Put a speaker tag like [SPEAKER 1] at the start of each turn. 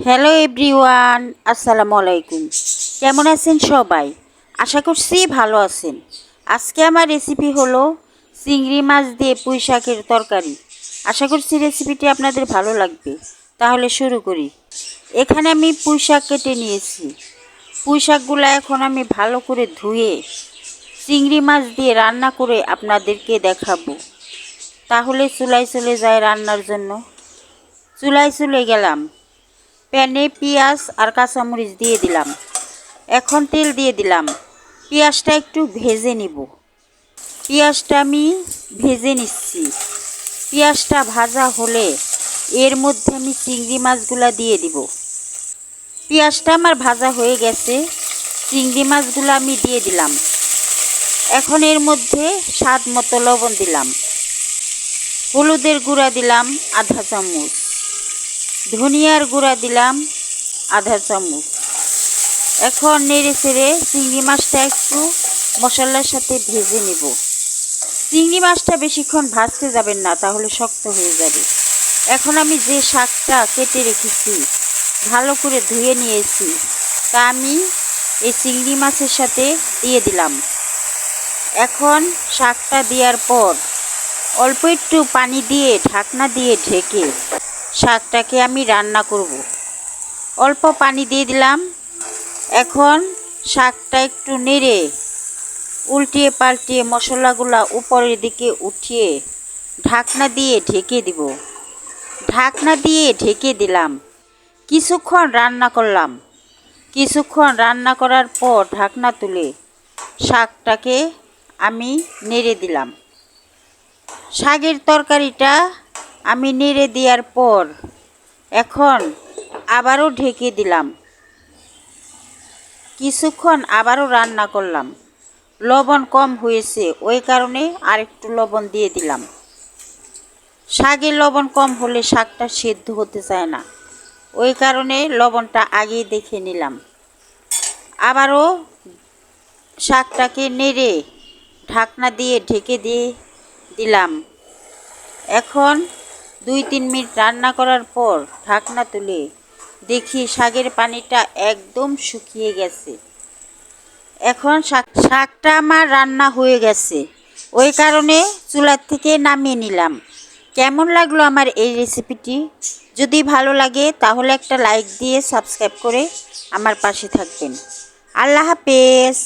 [SPEAKER 1] Hello everyone, আসসালামু আলাইকুম। কেমন আছেন সবাই? আশা করছি ভালো আছেন। আজকে আমার রেসিপি হলো চিংড়ি মাছ দিয়ে পুঁইশাকের তরকারি। আশা করছি রেসিপিটি আপনাদের ভালো লাগবে। তাহলে শুরু করি। এখানে আমি পুঁইশাক কেটে নিয়েছি। পুঁইশাকগুলো এখন আমি ভালো করে ধুয়ে চিংড়ি মাছ দিয়ে রান্না করে আপনাদেরকে দেখাবো। তাহলে চুলায় চলে যায় রান্নার জন্য। চুলায় চলে গেলাম। প্যানে পেঁয়াজ আর কাঁচামরিচ দিয়ে দিলাম। এখন তেল দিয়ে দিলাম। পেঁয়াজটা একটু ভেজে নিব। পেঁয়াজটা আমি ভেজে নিচ্ছি। পেঁয়াজটা ভাজা হলে এর মধ্যে আমি চিংড়ি মাছগুলা দিয়ে দিব। পেঁয়াজটা আমার ভাজা হয়ে গেছে। চিংড়ি মাছগুলো আমি দিয়ে দিলাম। এখন এর মধ্যে স্বাদ মতো লবণ দিলাম। হলুদের গুঁড়া দিলাম আধা চামচ। ধনিয়ার গুঁড়া দিলাম আধা চামচ। এখন নেড়ে চেড়ে চিংড়ি মাছটা একটু মশলার সাথে ভেজে নেব। চিংড়ি মাছটা বেশিক্ষণ ভাজতে যাবেন না, তাহলে শক্ত হয়ে যাবে। এখন আমি যে শাকটা কেটে রেখেছি, ভালো করে ধুয়ে নিয়েছি, তা আমি এই চিংড়ি মাছের সাথে দিয়ে দিলাম। এখন শাকটা দেওয়ার পর অল্প একটু পানি দিয়ে ঢাকনা দিয়ে ঢেকে শাকটাকে আমি রান্না করব। অল্প পানি দিয়ে দিলাম। এখন শাকটা একটু নেড়ে উল্টিয়ে পাল্টিয়ে মশলাগুলা উপরের দিকে উঠিয়ে ঢাকনা দিয়ে ঢেকে দিব। ঢাকনা দিয়ে ঢেকে দিলাম। কিছুক্ষণ রান্না করলাম। কিছুক্ষণ রান্না করার পর ঢাকনা তুলে শাকটাকে আমি নেড়ে দিলাম। শাকের তরকারিটা আমি নেড়ে দেওয়ার পর এখন আবারও ঢেকে দিলাম। কিছুক্ষণ আবারও রান্না করলাম। লবণ কম হয়েছে, ওই কারণে আরেকটু লবণ দিয়ে দিলাম। শাকে লবণ কম হলে শাকটা সেদ্ধ হতে চায় না, ওই কারণে লবণটা আগেই দেখে নিলাম। আবারও শাকটাকে নেড়ে ঢাকনা দিয়ে ঢেকে দিয়ে দিলাম। এখন 2-3 মিনিট রান্না করার পর ঢাকনা তুলে দেখি শাকের পানিটা একদম শুকিয়ে গেছে। এখন শাকটা আমার রান্না হয়ে গেছে, ওই কারণে চুলার থেকে নামিয়ে নিলাম। কেমন লাগলো আমার এই রেসিপিটি? যদি ভালো লাগে তাহলে একটা লাইক দিয়ে সাবস্ক্রাইব করে আমার পাশে থাকবেন। আল্লাহ হাফেজ।